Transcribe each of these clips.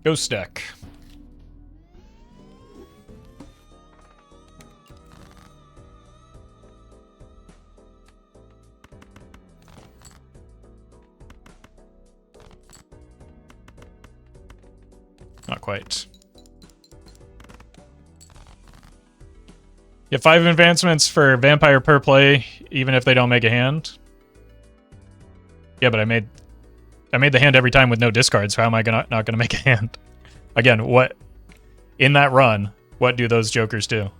Ghost deck. Not quite. You have 5 advancements for vampire per play, even if they don't make a hand. Yeah, but I made the hand every time with no discards, so how am I not gonna make a hand? Again, what in that run, what do those jokers do?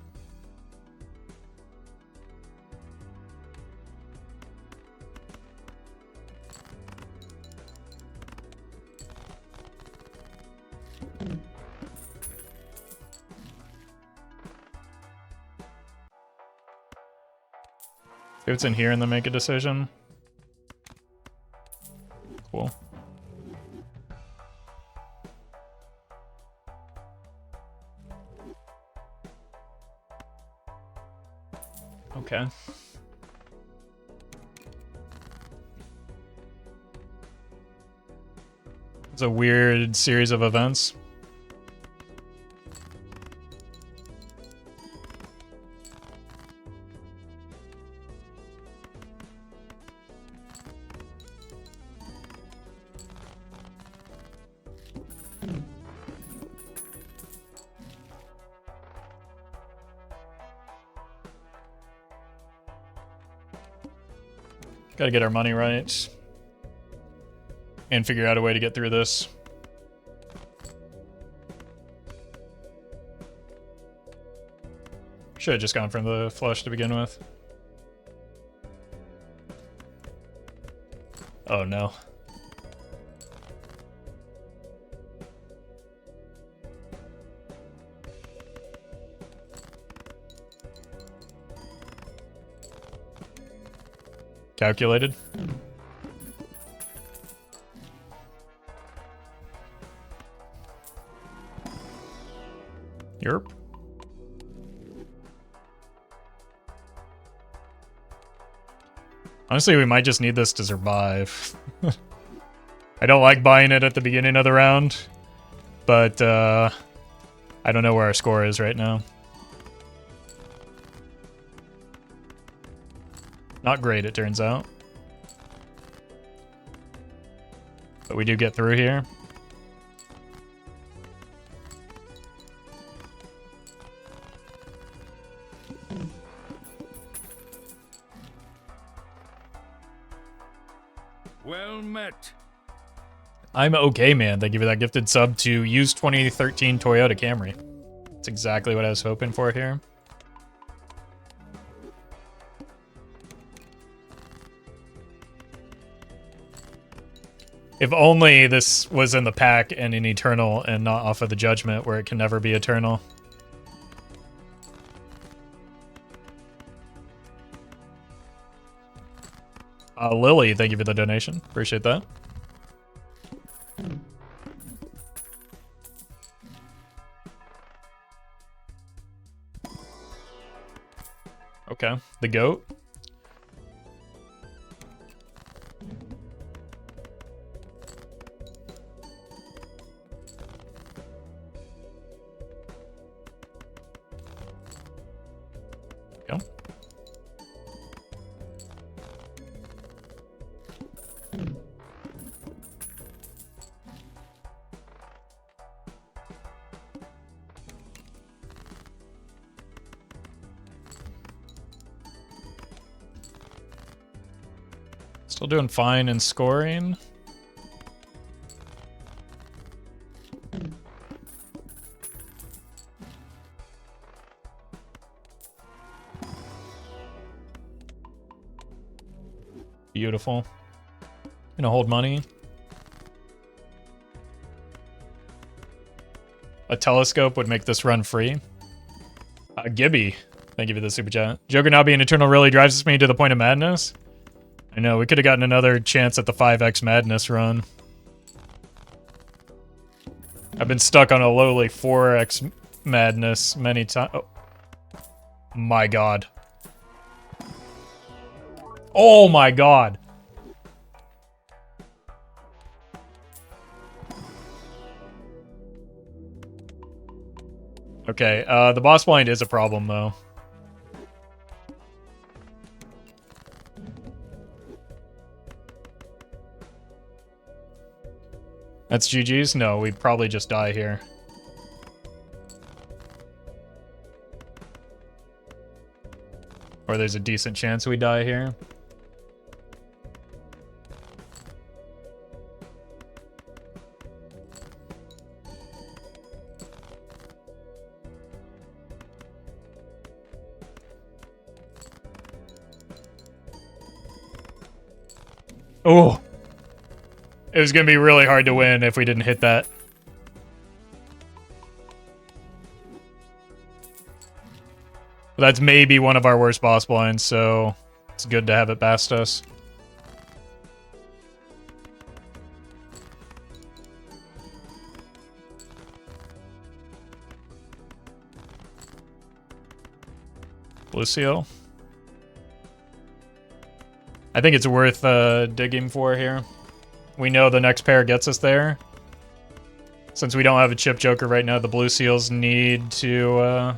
See what's in here and then make a decision. Cool. Okay. It's a weird series of events. Gotta get our money right. And figure out a way to get through this. Should have just gone from the flush to begin with. Oh no. Calculated. Yerp. Honestly, we might just need this to survive. I don't like buying it at the beginning of the round, but I don't know where our score is right now. Not great, it turns out. But we do get through here. Well met. I'm okay, man. Thank you for that gifted sub to use 2013 Toyota Camry. That's exactly what I was hoping for here. If only this was in the pack and in Eternal and not off of the Judgment where it can never be Eternal. Lily, thank you for the donation. Appreciate that. Okay, the goat. Go. Still doing fine in scoring. Beautiful. Gonna hold money. A telescope would make this run free. Gibby, thank you for the super chat. Joker now being Eternal really drives me to the point of madness. I know, we could have gotten another chance at the 5x madness run. I've been stuck on a lowly 4x madness many times. Oh. My god. Oh my god. Okay, the boss blind is a problem, though. That's GG's? No, we'd probably just die here. Or there's a decent chance we die here. Oh! It was gonna be really hard to win if we didn't hit that. But that's maybe one of our worst boss blinds, so it's good to have it past us. Lucio. I think it's worth digging for here. We know the next pair gets us there. Since we don't have a chip joker right now, the blue seals need to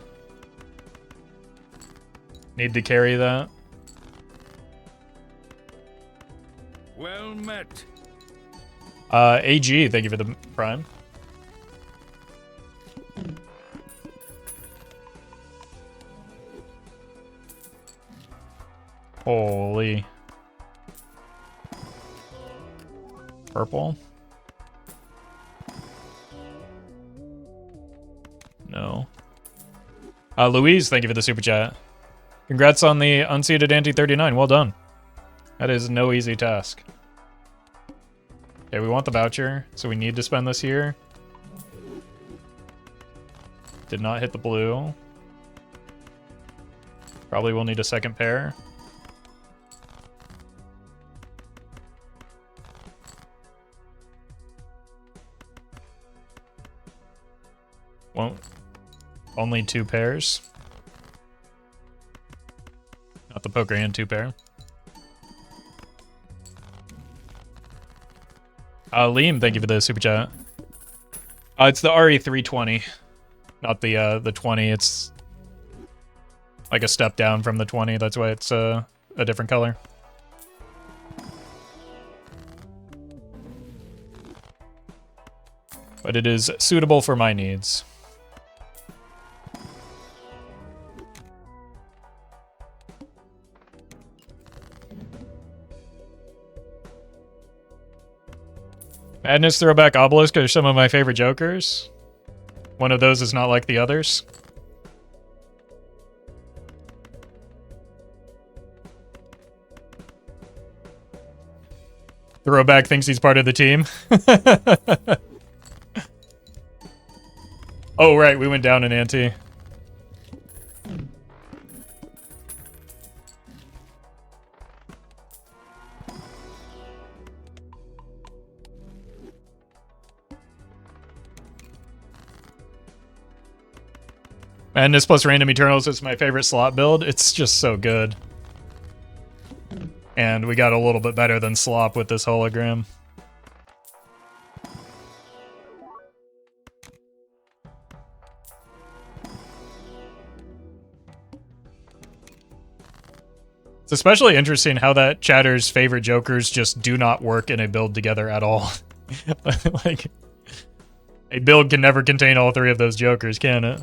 carry that. Well met. AG, thank you for the prime. Holy. Purple. No. Louise, thank you for the super chat. Congrats on the unseated Ante 39. Well done. That is no easy task. Okay, we want the voucher, so we need to spend this here. Did not hit the blue. Probably will need a second pair. Won't. Only 2 pairs. Not the poker hand 2 pair. Liam, thank you for the super chat. It's the RE320, not the 20. It's like a step down from the 20. That's why it's a different color. But it is suitable for my needs. Madness Throwback Obelisk are some of my favorite jokers. One of those is not like the others. Throwback thinks he's part of the team. Oh, right, we went down in Ante. Madness plus Random Eternals is my favorite slot build. It's just so good. And we got a little bit better than Slop with this hologram. It's especially interesting how that chatter's favorite jokers just do not work in a build together at all. Like, a build can never contain all 3 of those jokers, can it?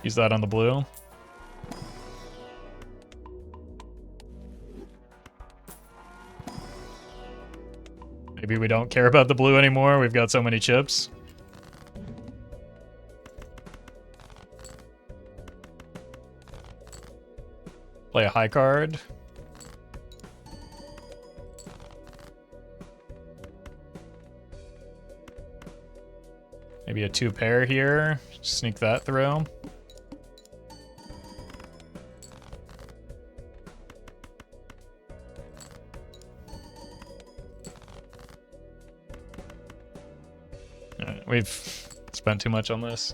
Use that on the blue. Maybe we don't care about the blue anymore. We've got so many chips. Play a high card. Maybe a 2 pair here. Sneak that through. We've spent too much on this.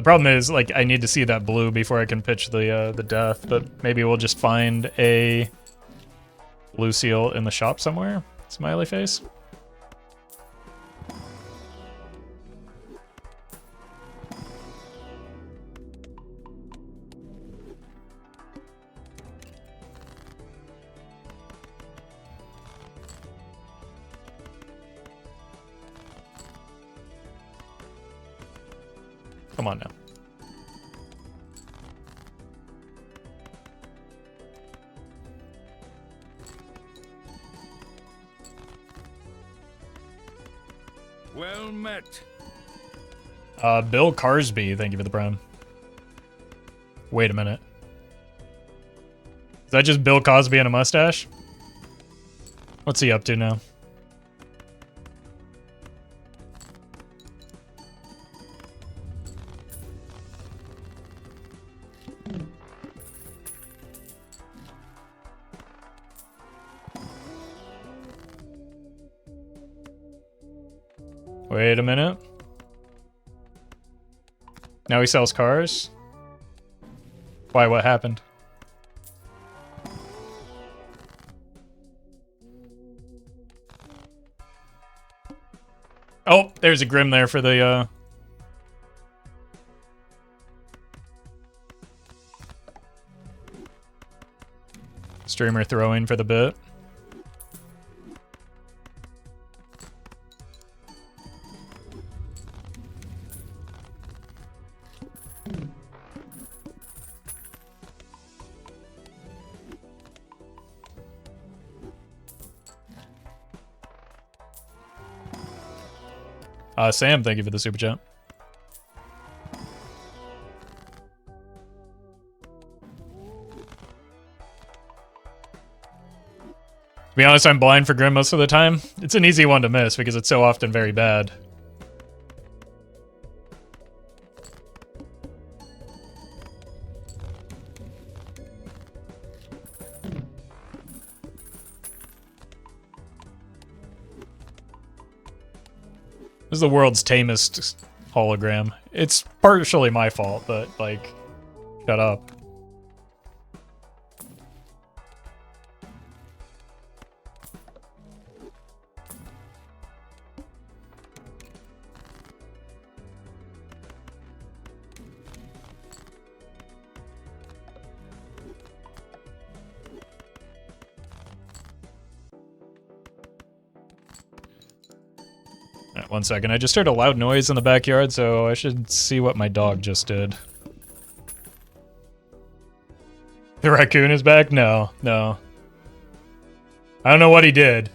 The problem is, like, I need to see that blue before I can pitch the death, but maybe we'll just find a blue seal in the shop somewhere. Smiley face. Come on now. Well met. Bill Carsby, thank you for the prime. Wait a minute. Is that just Bill Cosby and a mustache? What's he up to now? Wait a minute. Now he sells cars? Why, what happened? Oh, there's a Grim there for the, streamer throwing for the bit. Sam, thank you for the super chat. To be honest, I'm blind for Grim most of the time. It's an easy one to miss because it's so often very bad. This is the world's tamest hologram. It's partially my fault, but, like, shut up. Alright, 1 second. I just heard a loud noise in the backyard, so I should see what my dog just did. The raccoon is back? No, no. I don't know what he did.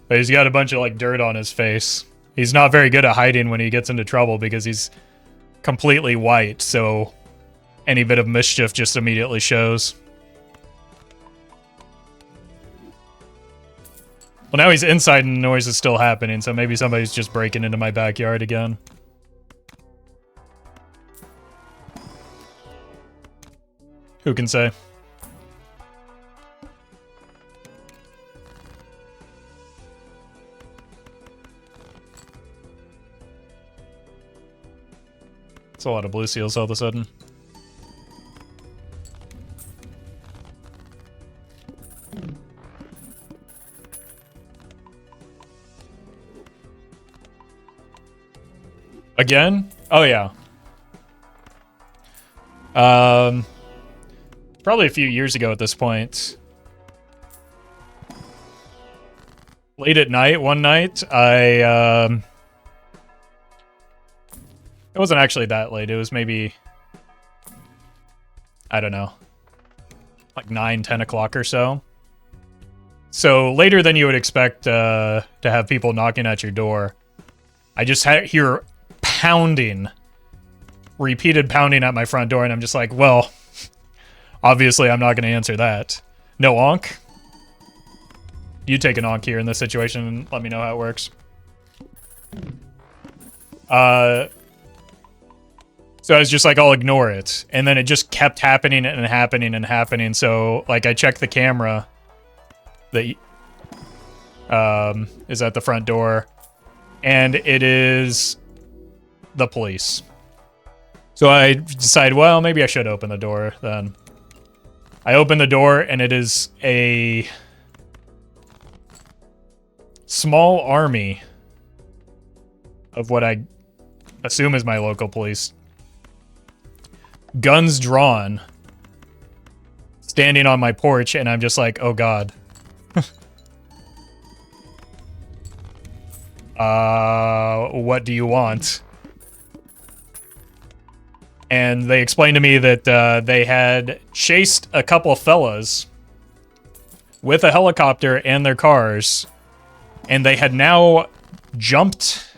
But he's got a bunch of, like, dirt on his face. He's not very good at hiding when he gets into trouble because he's completely white, so any bit of mischief just immediately shows. Well, now he's inside and the noise is still happening, so maybe somebody's just breaking into my backyard again. Who can say? It's a lot of blue seals all of a sudden. Again? Oh, yeah. Probably a few years ago at this point. Late at night, one night, it wasn't actually that late. It was maybe, I don't know, like 9, 10 o'clock or so. So later than you would expect to have people knocking at your door. I just hear pounding, repeated pounding at my front door, and I'm just like, well, obviously I'm not going to answer that. No onk? You take an onk here in this situation and let me know how it works. So I was just like, I'll ignore it. And then it just kept happening and happening and happening. So, like, I checked the camera that is at the front door, and it is the police. So I decide, well, maybe I should open the door then. I open the door and it is a small army of what I assume is my local police. Guns drawn. Standing on my porch, and I'm just like, oh god. What do you want? And they explained to me that they had chased a couple fellas with a helicopter and their cars, and they had now jumped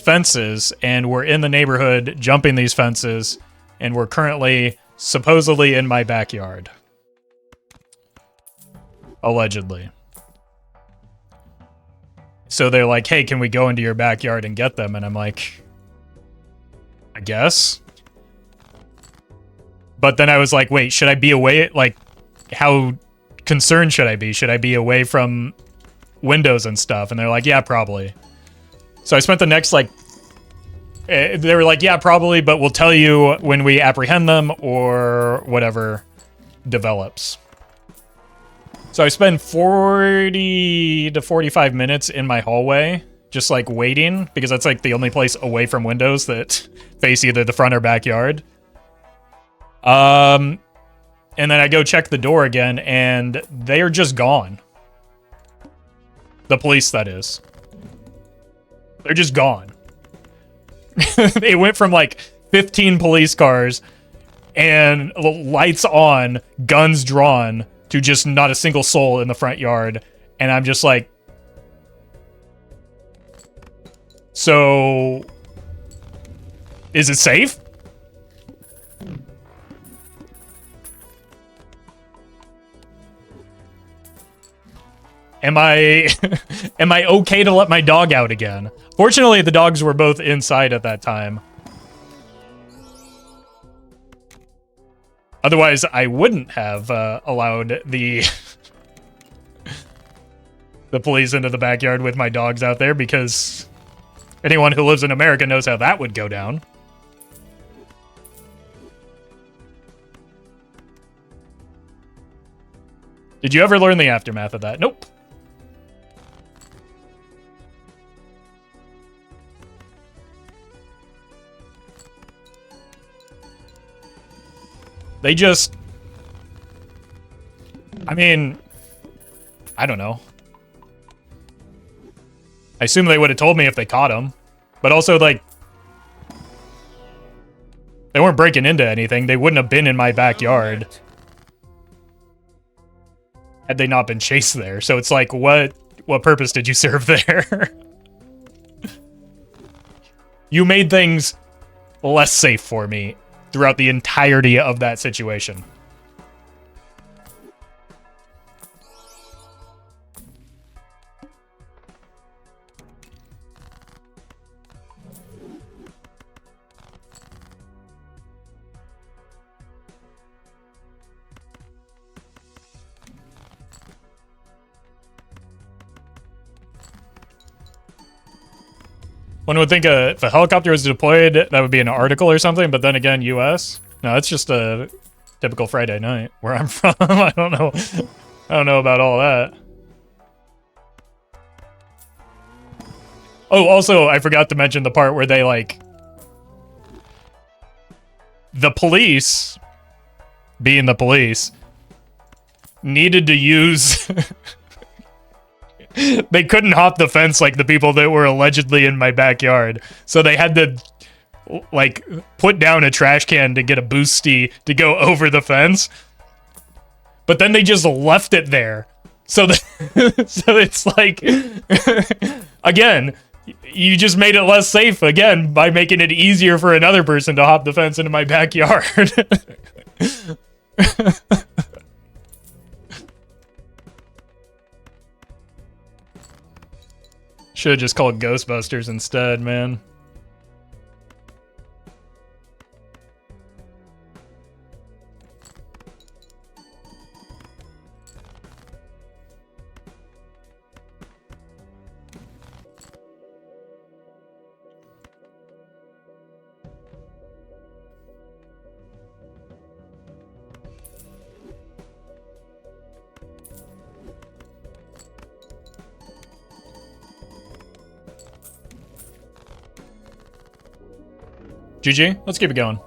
fences and were in the neighborhood jumping these fences, and were currently supposedly in my backyard. Allegedly. So they're like, hey, can we go into your backyard and get them? And I'm like, I guess. But then I was like, wait, should I be away? Like, how concerned should I be? Should I be away from windows and stuff? And they're like, yeah, probably. So I spent the next, like, they were like, yeah, probably, but we'll tell you when we apprehend them or whatever develops. So I spend 40 to 45 minutes in my hallway, just like waiting, because that's like the only place away from windows that face either the front or backyard. And then I go check the door again, and they are just gone. The police, that is. They're just gone. They went from like 15 police cars and lights on, guns drawn, to just not a single soul in the front yard. And I'm just like, so is it safe? Am I am I okay to let my dog out again? Fortunately, the dogs were both inside at that time. Otherwise, I wouldn't have allowed the the police into the backyard with my dogs out there, because anyone who lives in America knows how that would go down. Did you ever learn the aftermath of that? Nope. They just... I mean... I don't know. I assume they would have told me if they caught him. But also, like... They weren't breaking into anything. They wouldn't have been in my backyard had they not been chased there. So it's like, what purpose did you serve there? You made things less safe for me throughout the entirety of that situation. One would think if a helicopter was deployed, that would be an article or something, but then again, US? No, it's just a typical Friday night where I'm from. I don't know. I don't know about all that. Oh, also, I forgot to mention the part where they, like... The police, being the police, needed to use... They couldn't hop the fence like the people that were allegedly in my backyard. So they had to, like, put down a trash can to get a boosty to go over the fence. But then they just left it there. So, so it's like, again, you just made it less safe, again, by making it easier for another person to hop the fence into my backyard. Should have just called Ghostbusters instead, man. GG. Let's keep it going.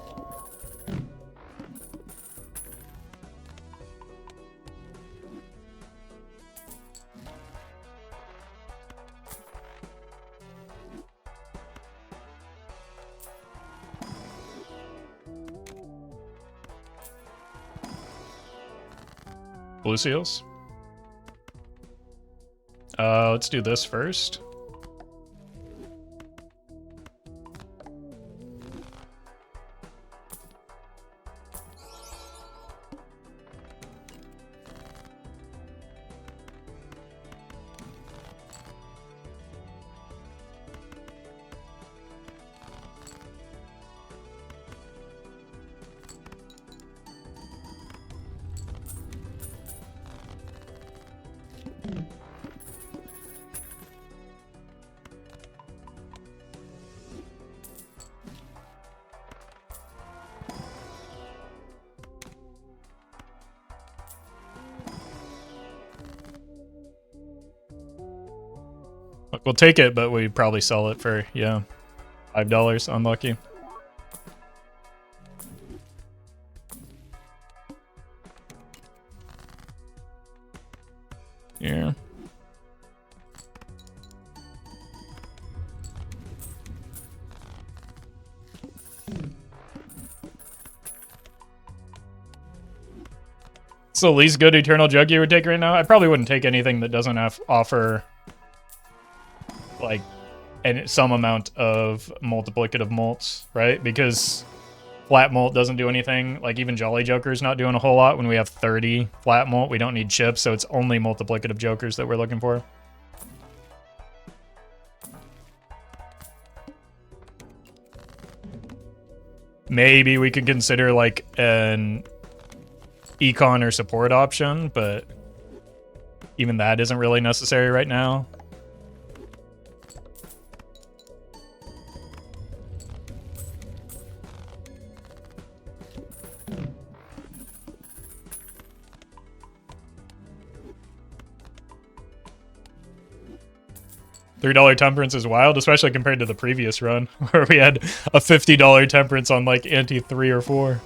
Blue seals. Let's do this first. Look, we'll take it, but we probably sell it for, yeah, $5. Unlucky. Yeah. It's the least good Eternal Jug you would take right now. I probably wouldn't take anything that doesn't offer like some amount of multiplicative molts, right? Because flat molt doesn't do anything. Like even Jolly Joker's not doing a whole lot when we have 30 flat molt. We don't need chips, so it's only multiplicative jokers that we're looking for. Maybe we could consider like an econ or support option, but even that isn't really necessary right now. $3 temperance is wild, especially compared to the previous run where we had a $50 temperance on like Ante 3 or 4.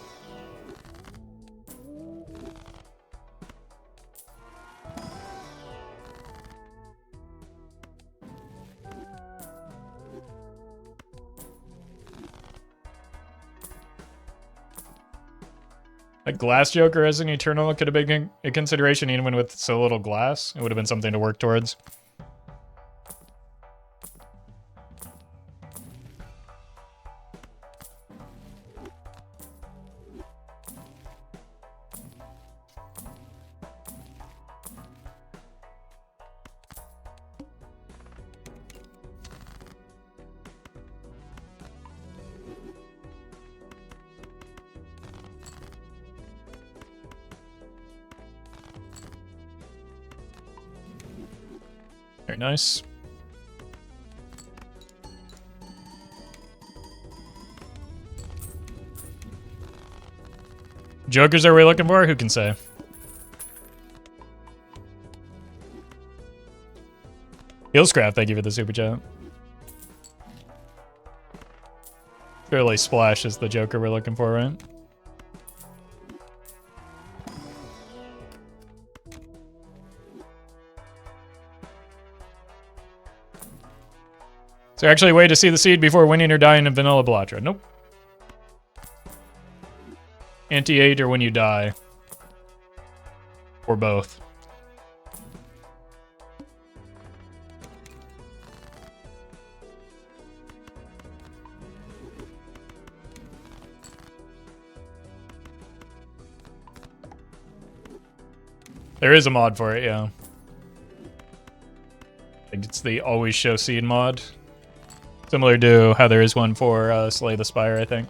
A glass joker as an eternal could have been a consideration even with so little glass. It would have been something to work towards. Very nice. Jokers are we looking for? Who can say? Hillscraft, thank you for the super chat. Surely Splash is the Joker we're looking for, right? Is there actually a way to see the seed before winning or dying in vanilla Balatro? Nope. Anti-8 or when you die. Or both. There is a mod for it, yeah. I think it's the always show seed mod. Similar to how there is one for Slay the Spire, I think.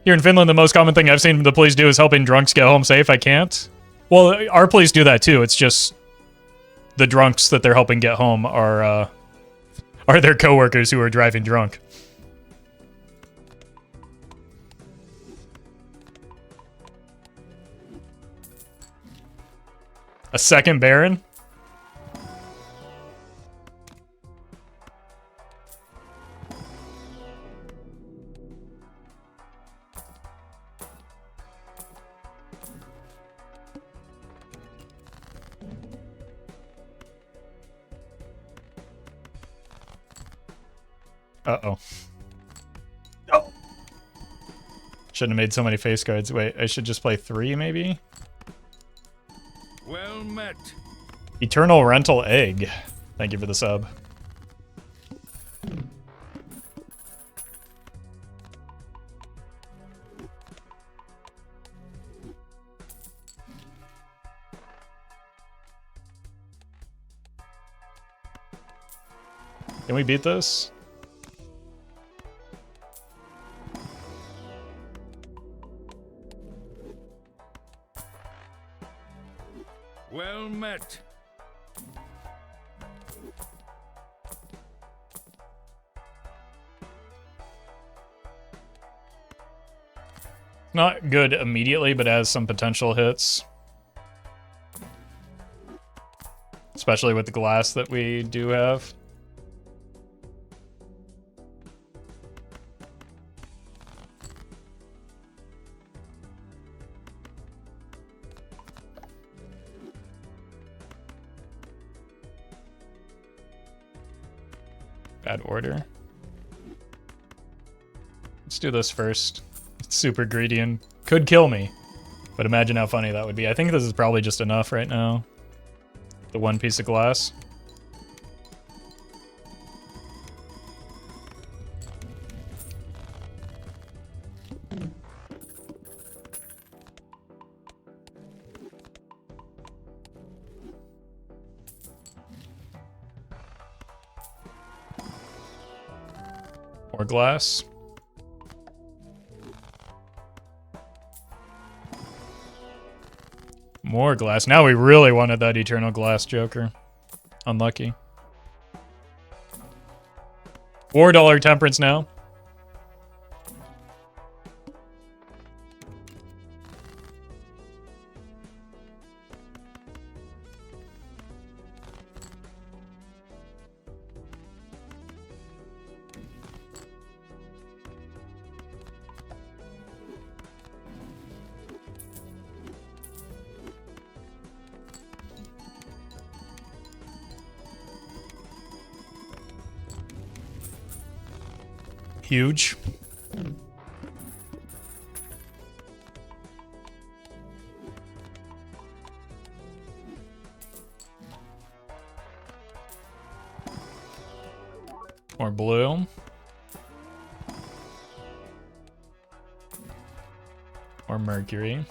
Here in Finland, the most common thing I've seen the police do is helping drunks get home safe. I can't. Well, our police do that too. It's just the drunks that they're helping get home are their coworkers who are driving drunk. A second Baron? Uh-oh. Oh! Shouldn't have made so many face cards. Wait, I should just play 3, maybe? Well met. Eternal Rental Egg. Thank you for the sub. Can we beat this? Well met. Not good immediately, but has some potential hits. Especially with the glass that we do have. Bad order. Let's do this first. It's super greedy and could kill me. But imagine how funny that would be. I think this is probably just enough right now. The one piece of glass. More glass. More glass. Now we really wanted that Eternal Glass Joker. Unlucky. $4 Temperance now. Huge. More blue. Or mercury.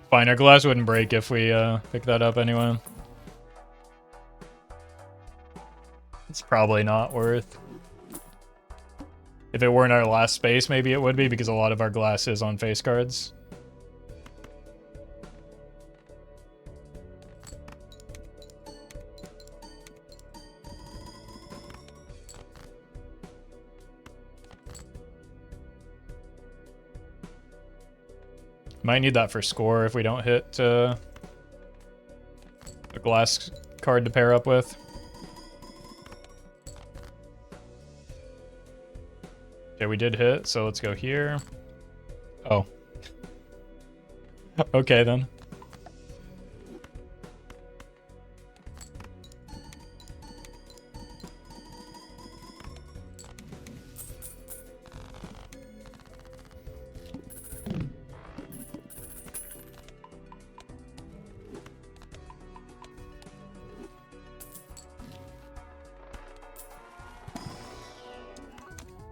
Fine, our glass wouldn't break if we pick that up anyway. It's probably not worth. If it weren't our last space, maybe it would be, because a lot of our glass is on face cards. Might need that for score if we don't hit a glass card to pair up with. Okay, we did hit, so let's go here. Oh. Okay, then.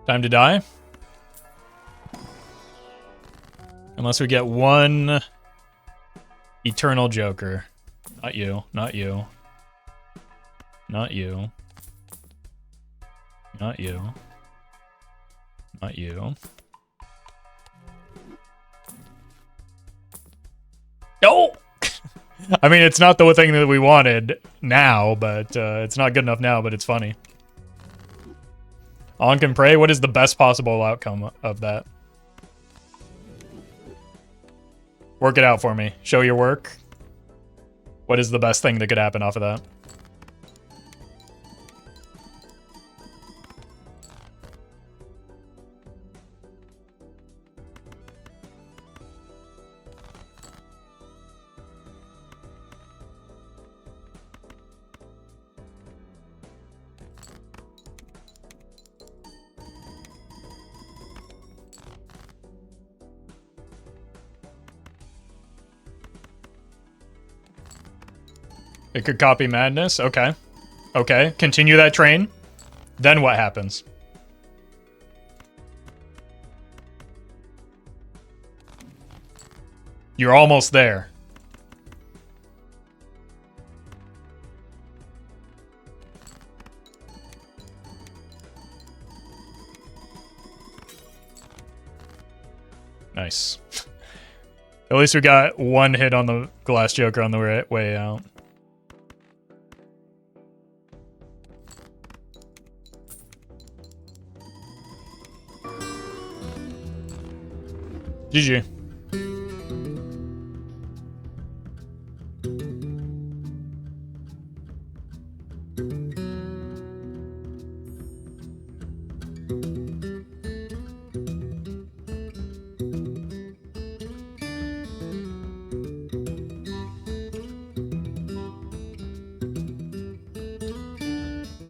Time to die. Unless we get one Eternal Joker. Not you, not you. Not you. Not you. Not you. No! I mean, it's not the thing that we wanted now, but it's not good enough now, but it's funny. On can pray. What is the best possible outcome of that? Work it out for me. Show your work. What is the best thing that could happen off of that? It could copy madness. Okay. Okay. Continue that train. Then what happens? You're almost there. Nice. At least we got one hit on the Glass Joker on the way out. GG.